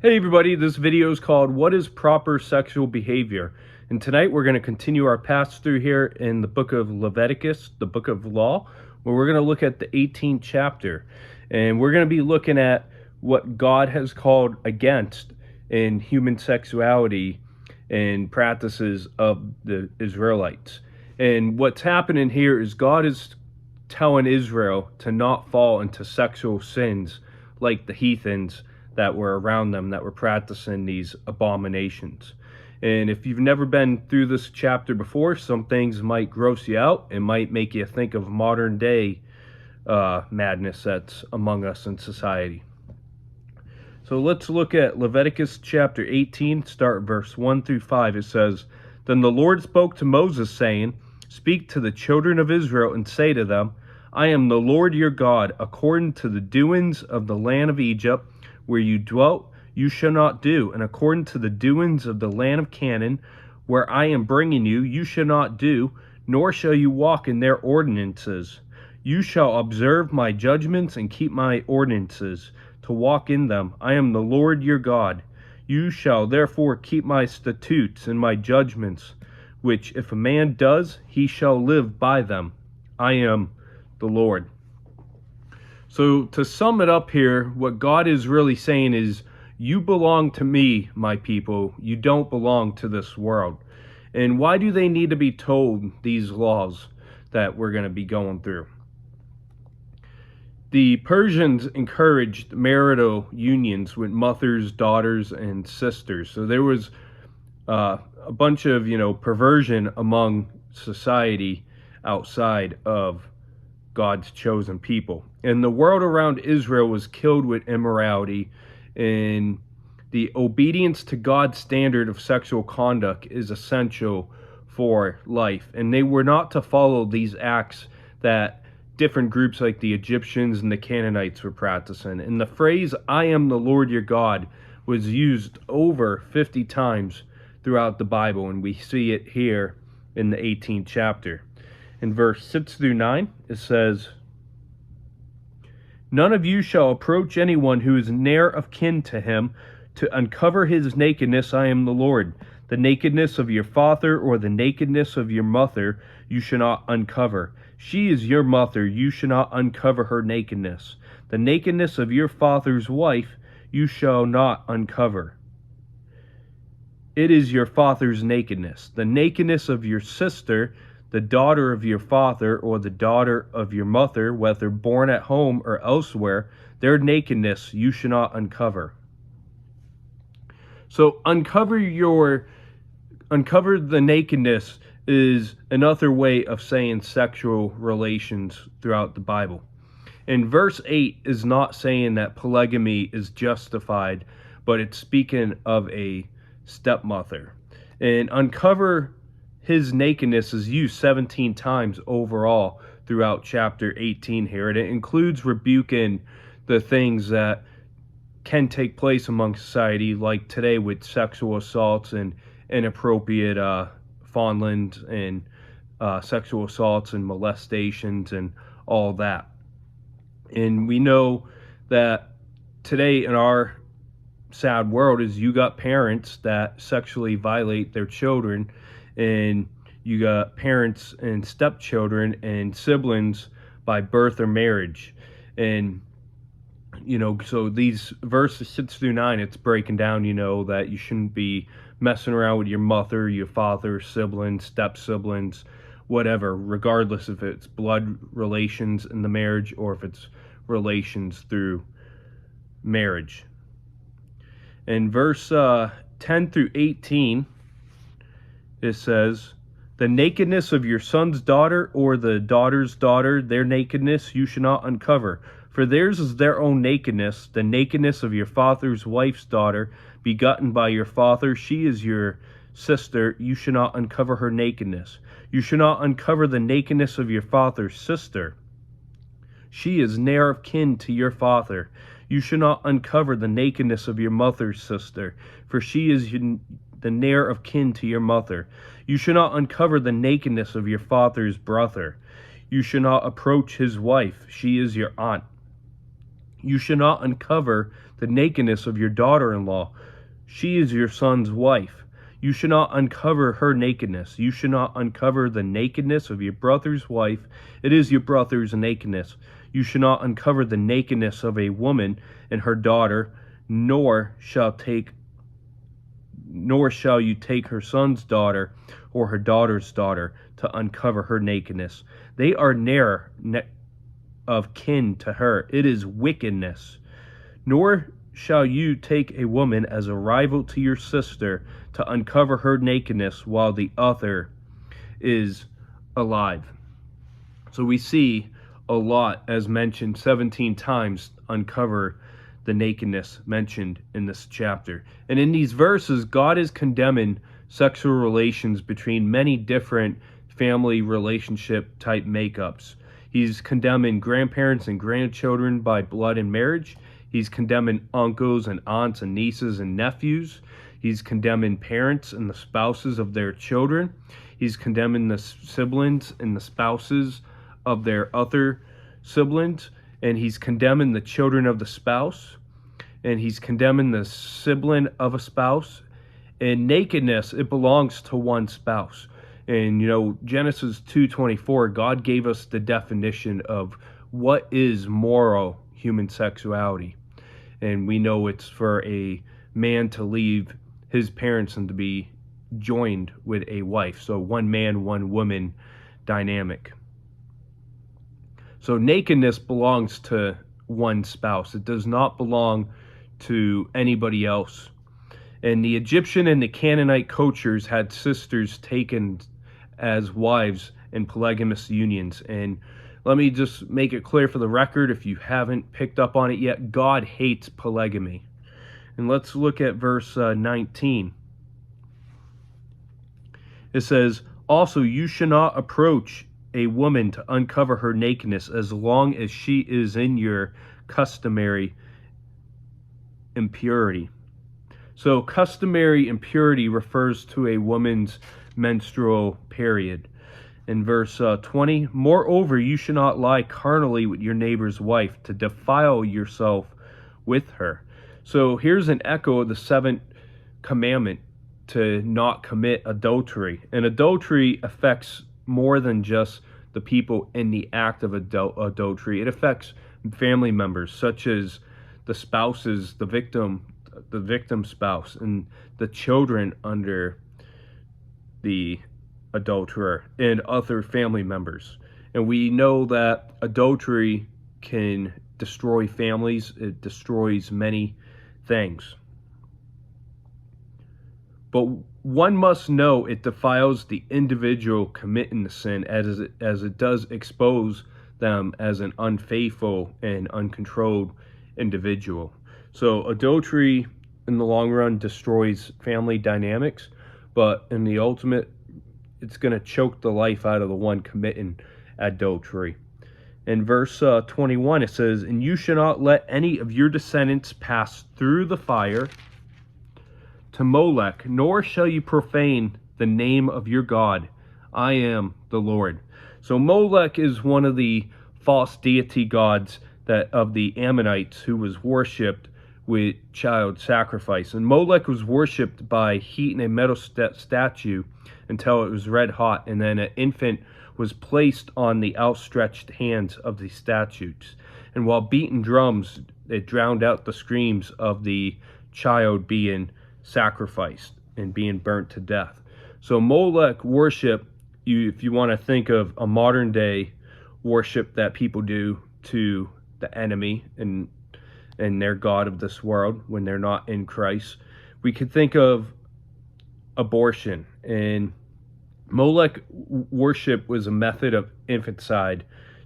Hey everybody, this video is called What is Proper Sexual Behavior? And tonight we're going to continue our pass through here in the book of Leviticus, the book of law, where we're going to look at the 18th chapter. And we're going to be looking at what God has called against in human sexuality and practices of the Israelites. And what's happening here is God is telling Israel to not fall into sexual sins like the heathens that were around them that were practicing these abominations. And if you've never been through this chapter before, some things might gross you out. It might make you think of modern day madness that's among us in society. So let's look at Leviticus chapter 18, start verse 1 through 5. It says, "Then the Lord spoke to Moses, saying, Speak to the children of Israel and say to them, I am the Lord your God, according to the doings of the land of Egypt, where you dwelt, you shall not do, and according to the doings of the land of Canaan, where I am bringing you, you shall not do, nor shall you walk in their ordinances. You shall observe my judgments and keep my ordinances, to walk in them. I am the Lord your God. You shall therefore keep my statutes and my judgments, which if a man does, he shall live by them. I am the Lord." So to sum it up here, what God is really saying is, you belong to me, my people. You don't belong to this world. And why do they need to be told these laws that we're going to be going through? The Persians encouraged marital unions with mothers, daughters, and sisters. So there was a bunch of, perversion among society outside of God's chosen people. And the world around Israel was killed with immorality, and the obedience to God's standard of sexual conduct is essential for life. And they were not to follow these acts that different groups like the Egyptians and the Canaanites were practicing. And the phrase, I am the Lord your God, was used over 50 times throughout the Bible, and we see it here in the 18th chapter. In verse 6 through 9, it says, "None of you shall approach anyone who is near of kin to him to uncover his nakedness. I am the Lord. The nakedness of your father or the nakedness of your mother you shall not uncover. She is your mother. You shall not uncover her nakedness. The nakedness of your father's wife you shall not uncover. It is your father's nakedness. The nakedness of your sister, the daughter of your father or the daughter of your mother, whether born at home or elsewhere, their nakedness you shall not uncover." So uncover the nakedness is another way of saying sexual relations throughout the Bible. And verse 8 is not saying that polygamy is justified, but it's speaking of a stepmother. And uncover his nakedness is used 17 times overall throughout chapter 18 here. And it includes rebuking the things that can take place among society, like today with sexual assaults and inappropriate fondlings and sexual assaults and molestations and all that. And we know that today in our sad world is you got parents that sexually violate their children, and you got parents and stepchildren and siblings by birth or marriage. And so these verses 6 through 9, it's breaking down, that you shouldn't be messing around with your mother, your father, siblings, step siblings, whatever, regardless if it's blood relations in the marriage or if it's relations through marriage. In verse 10 through 18, it says, "The nakedness of your son's daughter or the daughter's daughter, their nakedness you shall not uncover. For theirs is their own nakedness. The nakedness of your father's wife's daughter, begotten by your father, she is your sister. You shall not uncover her nakedness. You shall not uncover the nakedness of your father's sister. She is near of kin to your father. You shall not uncover the nakedness of your mother's sister, for she is the near of kin to your mother. You shall not uncover the nakedness of your father's brother. You shall not approach his wife. She is your aunt. You shall not uncover the nakedness of your daughter-in-law. She is your son's wife. You should not uncover her nakedness. You should not uncover the nakedness of your brother's wife. It is your brother's nakedness. You should not uncover the nakedness of a woman and her daughter, nor shall you take her son's daughter or her daughter's daughter to uncover her nakedness. They are near of kin to her. It is wickedness. Nor shall you take a woman as a rival to your sister to uncover her nakedness while the other is alive. So we see a lot, as mentioned 17 times, uncover the nakedness mentioned in this chapter. And in these verses, God is condemning sexual relations between many different family relationship type makeups. He's condemning grandparents and grandchildren by blood and marriage. He's condemning uncles and aunts and nieces and nephews. He's condemning parents and the spouses of their children. He's condemning the siblings and the spouses of their other siblings. And he's condemning the children of the spouse. And he's condemning the sibling of a spouse. And nakedness, it belongs to one spouse. And, Genesis 2:24, God gave us the definition of what is moral human sexuality. And we know it's for a man to leave his parents and to be joined with a wife. So one man, one woman dynamic. So nakedness belongs to one spouse. It does not belong to anybody else. And the Egyptian and the Canaanite cultures had sisters taken as wives in polygamous unions. And let me just make it clear for the record, if you haven't picked up on it yet, God hates polygamy. And let's look at verse 19. It says, also, you should not approach a woman to uncover her nakedness as long as she is in your customary impurity. So customary impurity refers to a woman's menstrual period. In verse 20, moreover, you should not lie carnally with your neighbor's wife to defile yourself with her. So here's an echo of the seventh commandment to not commit adultery. And adultery affects more than just the people in the act of adultery. It affects family members, such as the spouses, the victim spouse, and the children under the adulterer, and other family members. And we know that adultery can destroy families. It destroys many things. But one must know it defiles the individual committing the sin, as it does expose them as an unfaithful and uncontrolled individual. So adultery in the long run destroys family dynamics, but in the ultimate, it's going to choke the life out of the one committing adultery. In verse 21, it says, and you shall not let any of your descendants pass through the fire to Molech, nor shall you profane the name of your God. I am the Lord. So Molech is one of the false deity gods of the Ammonites, who was worshipped with child sacrifice. And Molech was worshipped by heating a metal statue until it was red hot, and then an infant was placed on the outstretched hands of the statues. And while beating drums, it drowned out the screams of the child being sacrificed and being burnt to death. So Molech worship, if you want to think of a modern day worship that people do to the enemy and their god of this world when they're not in Christ, we could think of abortion. And Molech worship was a method of infanticide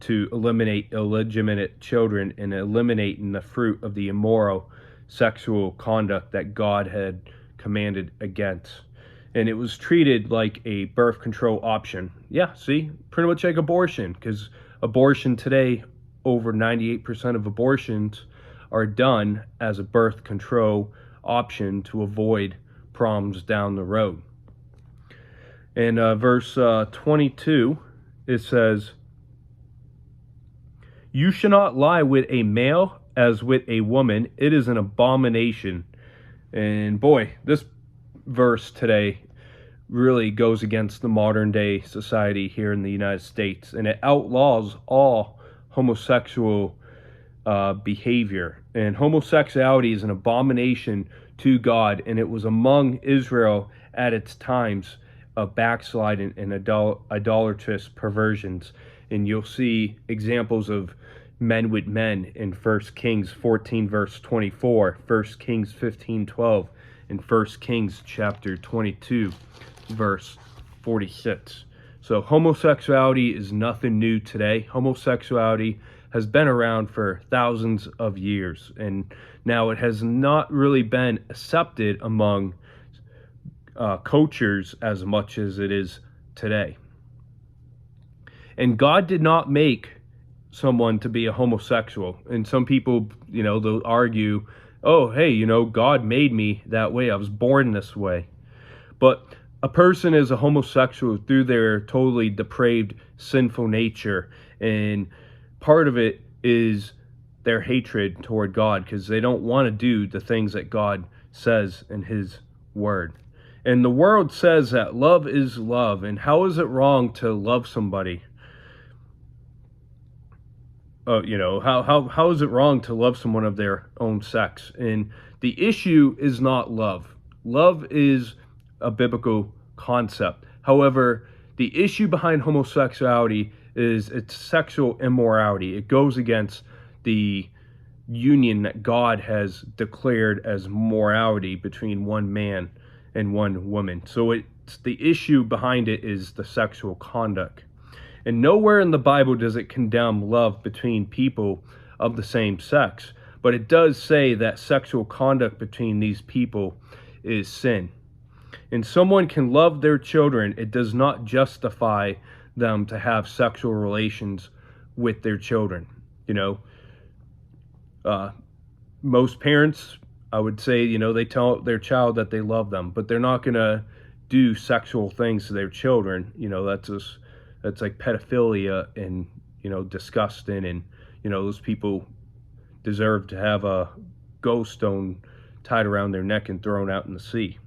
to eliminate illegitimate children and eliminating the fruit of the immoral sexual conduct that God had commanded against. And it was treated like a birth control option. Yeah, see, pretty much like abortion, because abortion today, over 98% of abortions are done as a birth control option to avoid problems down the road. In verse 22, it says, you shall not lie with a male as with a woman, it is an abomination. And boy, this verse today really goes against the modern day society here in the United States, and it outlaws all homosexual behavior. And homosexuality is an abomination to God, and it was among Israel at its times of backsliding and idolatrous perversions. And you'll see examples of men with men in 1 Kings 14 verse 24, 1 Kings 15:12, and 1 Kings chapter 22 verse 46. So homosexuality is nothing new today. Homosexuality has been around for thousands of years, and now it has not really been accepted among cultures as much as it is today. And God did not make someone to be a homosexual. And some people, they'll argue, oh, hey, God made me that way. I was born this way. But a person is a homosexual through their totally depraved, sinful nature. And part of it is their hatred toward God, because they don't want to do the things that God says in His Word. And the world says that love is love. And how is it wrong to love somebody? How is it wrong to love someone of their own sex? And the issue is not love. Love is a biblical concept. However, the issue behind homosexuality is its sexual immorality. It goes against the union that God has declared as morality between one man and one woman. So the issue behind it is the sexual conduct. And nowhere in the Bible does it condemn love between people of the same sex, but it does say that sexual conduct between these people is sin. And someone can love their children. It does not justify them to have sexual relations with their children. Most parents, I would say, they tell their child that they love them, but they're not going to do sexual things to their children. That's like pedophilia and, disgusting. And, those people deserve to have a ghost stone tied around their neck and thrown out in the sea.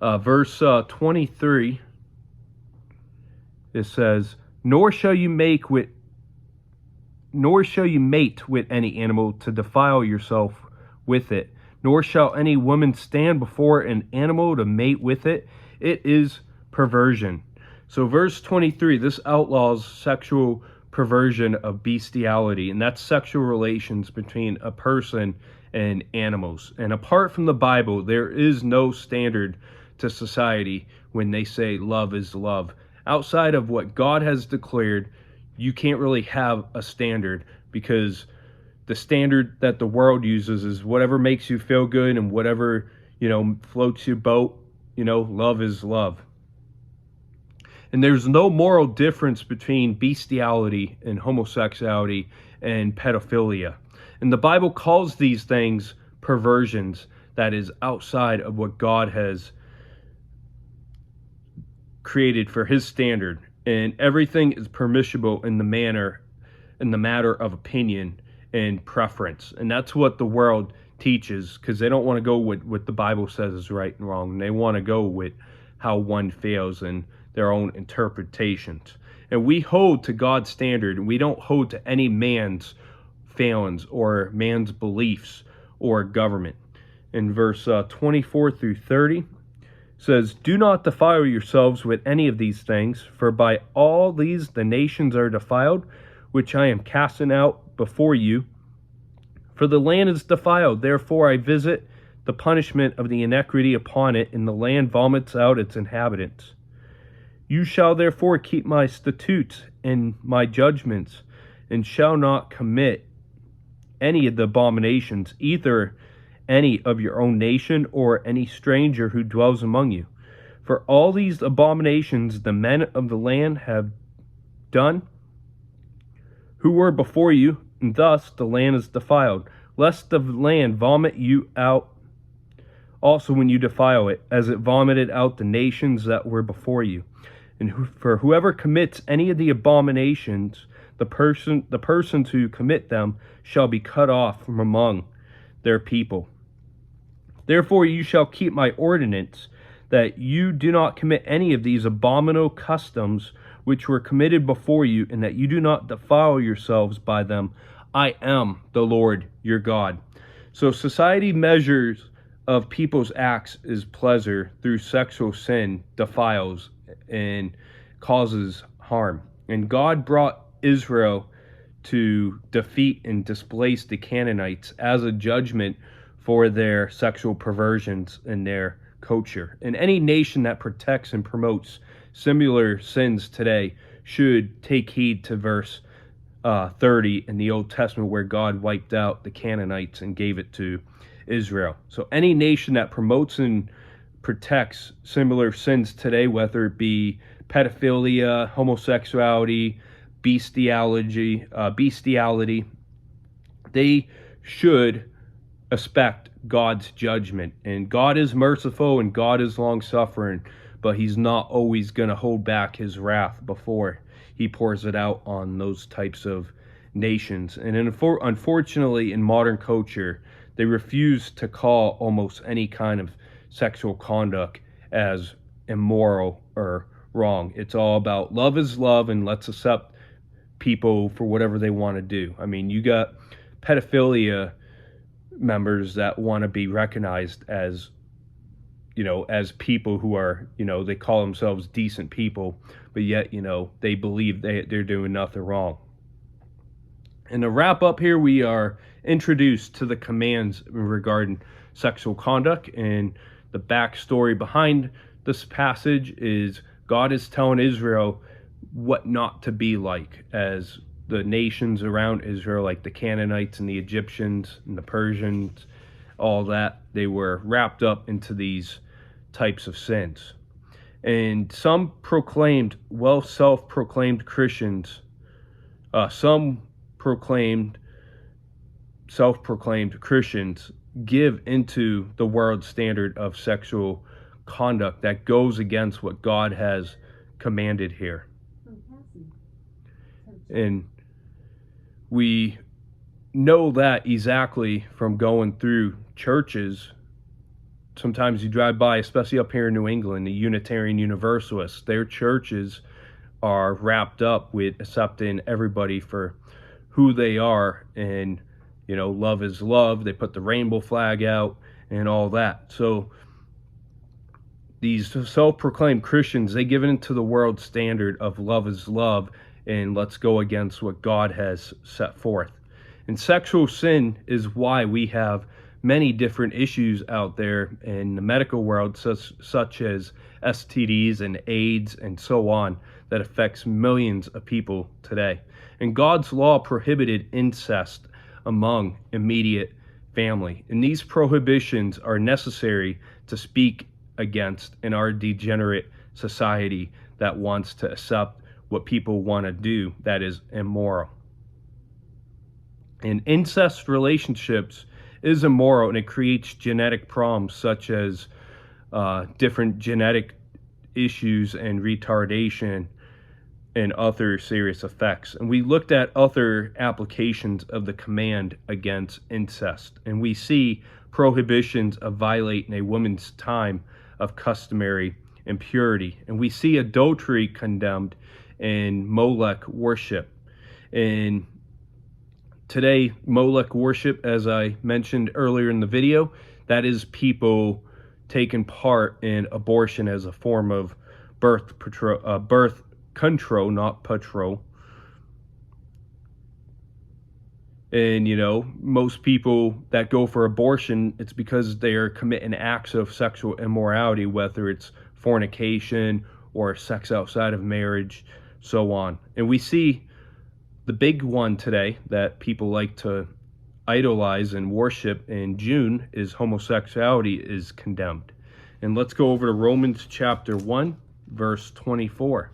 Verse 23, it says, Nor shall you mate with any animal to defile yourself with it, nor shall any woman stand before an animal to mate with it. It is perversion. So verse 23, this outlaws sexual perversion of bestiality, and that's sexual relations between a person and animals. And apart from the Bible, there is no standard to society when they say love is love. Outside of what God has declared, you can't really have a standard, because the standard that the world uses is whatever makes you feel good and whatever, floats your boat. Love is love. And there's no moral difference between bestiality and homosexuality and pedophilia. And the Bible calls these things perversions that is outside of what God has created for His standard. And everything is permissible in the matter of opinion and preference. And that's what the world teaches, because they don't want to go with what the Bible says is right and wrong. And they want to go with how one feels and their own interpretations. And we hold to God's standard, and we don't hold to any man's failings or man's beliefs or government. In verse 24 through 30, says, Do not defile yourselves with any of these things, for by all these the nations are defiled, which I am casting out before you. For the land is defiled, therefore I visit the punishment of the iniquity upon it, and the land vomits out its inhabitants. You shall therefore keep my statutes and my judgments, and shall not commit any of the abominations, either any of your own nation or any stranger who dwells among you. For all these abominations the men of the land have done, who were before you, and thus the land is defiled, lest the land vomit you out also when you defile it, as it vomited out the nations that were before you. And for whoever commits any of the abominations the persons who commit them shall be cut off from among their people. Therefore you shall keep my ordinance, that you do not commit any of these abominable customs which were committed before you, and that you do not defile yourselves by them. I am the Lord your God. So society measures of people's acts is pleasure through sexual sin defiles and causes harm. And God brought Israel to defeat and displace the Canaanites as a judgment for their sexual perversions in their culture. And any nation that protects and promotes similar sins today should take heed to verse 30 in the Old Testament, where God wiped out the Canaanites and gave it to Israel. So any nation that promotes and protects similar sins today, whether it be pedophilia, homosexuality, bestiality, they should expect God's judgment. And God is merciful and God is long-suffering, but he's not always going to hold back his wrath before he pours it out on those types of nations. And unfortunately, in modern culture, they refuse to call almost any kind of sexual conduct as immoral or wrong. It's all about love is love, and let's accept people for whatever they want to do. I mean, you got pedophilia members that want to be recognized as, as people who are, they call themselves decent people, but yet, they believe they're doing nothing wrong. And to wrap up here, we are introduced to the commands regarding sexual conduct, and the backstory behind this passage is God is telling Israel what not to be like, as the nations around Israel, like the Canaanites and the Egyptians and the Persians, all that, they were wrapped up into these types of sins. And some self-proclaimed Christians, self-proclaimed Christians give into the world standard of sexual conduct that goes against what God has commanded here. And we know that exactly from going through churches. Sometimes you drive by, especially up here in New England, the Unitarian Universalists, their churches are wrapped up with accepting everybody for who they are, and love is love. They put the rainbow flag out and all that. So these self-proclaimed Christians, they give into the world standard of love is love, and let's go against what God has set forth. And sexual sin is why we have many different issues out there in the medical world, such as STDs and AIDS and so on, that affects millions of people today. And God's law prohibited incest among immediate family. And these prohibitions are necessary to speak against in our degenerate society that wants to accept what people want to do that is immoral. And incest relationships is immoral, and it creates genetic problems such as different genetic issues and retardation and other serious effects. And we looked at other applications of the command against incest, and we see prohibitions of violating a woman's time of customary impurity, and we see adultery condemned in Molech worship. And today, Molech worship, as I mentioned earlier in the video, that is people taking part in abortion as a form of birth control, not patrol. And most people that go for abortion, it's because they are committing acts of sexual immorality, whether it's fornication or sex outside of marriage, so on. And we see the big one today that people like to idolize and worship in June is homosexuality is condemned. And let's go over to Romans chapter 1, verse 24.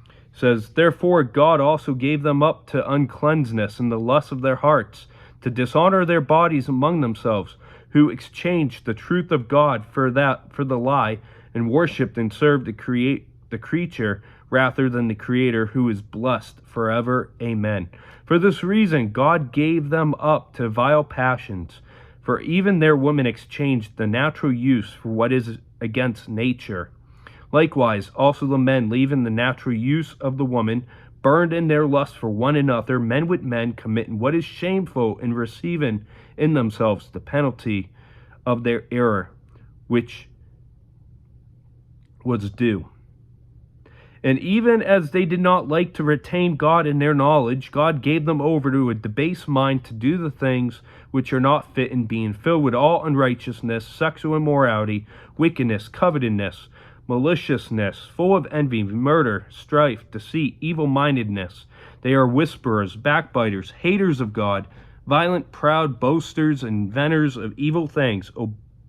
It says, "Therefore God also gave them up to uncleanness in the lust of their hearts, to dishonor their bodies among themselves, who exchanged the truth of God for the lie, and worshipped and served the creature rather than the Creator, who is blessed forever. Amen. For this reason, God gave them up to vile passions, for even their women exchanged the natural use for what is against nature. Likewise, also the men, leaving the natural use of the woman, burned in their lust for one another, men with men, committing what is shameful, and receiving in themselves the penalty of their error, which was due. And even as they did not like to retain God in their knowledge, God gave them over to a debased mind to do the things which are not fit, in being filled with all unrighteousness, sexual immorality, wickedness, covetousness, maliciousness, full of envy, murder, strife, deceit, evil-mindedness. They are whisperers, backbiters, haters of God, violent, proud, boasters, inventors of evil things,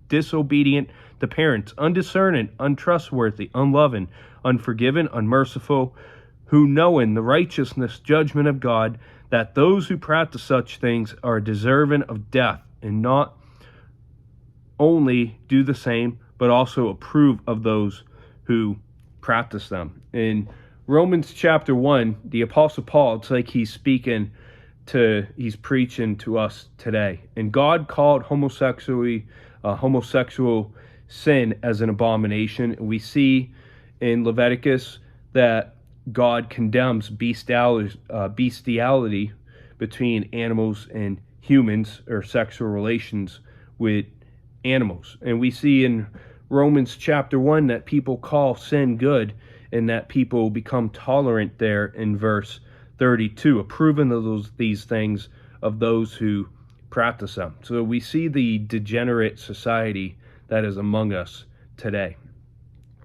disobedient to parents, undiscerning, untrustworthy, unloving, unforgiving, unmerciful, who knowing the righteousness judgment of God, that those who practice such things are deserving of death, and not only do the same, but also approve of those who practice them. In Romans chapter 1, the Apostle Paul, it's like he's preaching to us today. And God called homosexual sin as an abomination. We see in Leviticus that God condemns bestiality between animals and humans, or sexual relations with animals. And we see in Romans chapter 1 that people call sin good, and that people become tolerant there in verse 32, approving of these things of those who practice them. So we see the degenerate society that is among us today.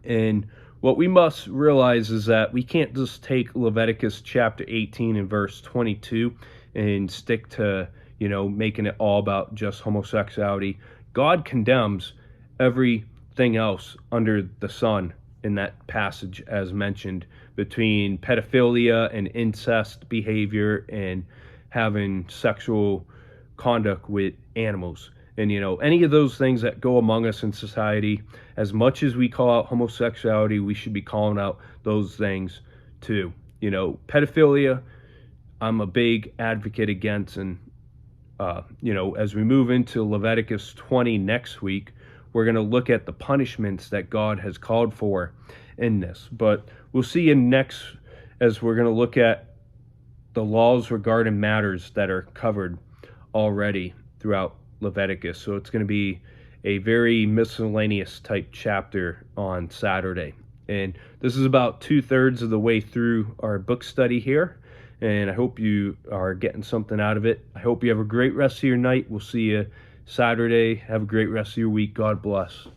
And what we must realize is that we can't just take Leviticus chapter 18 and verse 22 and stick to, making it all about just homosexuality. God condemns everything else under the sun in that passage, as mentioned, between pedophilia and incest behavior and having sexual conduct with animals. And, any of those things that go among us in society, as much as we call out homosexuality, we should be calling out those things too. Pedophilia, I'm a big advocate against. And, as we move into Leviticus 20 next week, we're going to look at the punishments that God has called for in this. But we'll see you next, as we're going to look at the laws regarding matters that are covered already throughout Leviticus. So it's going to be a very miscellaneous type chapter on Saturday. And this is about 2/3 of the way through our book study here. And I hope you are getting something out of it. I hope you have a great rest of your night. We'll see you Saturday. Have a great rest of your week. God bless.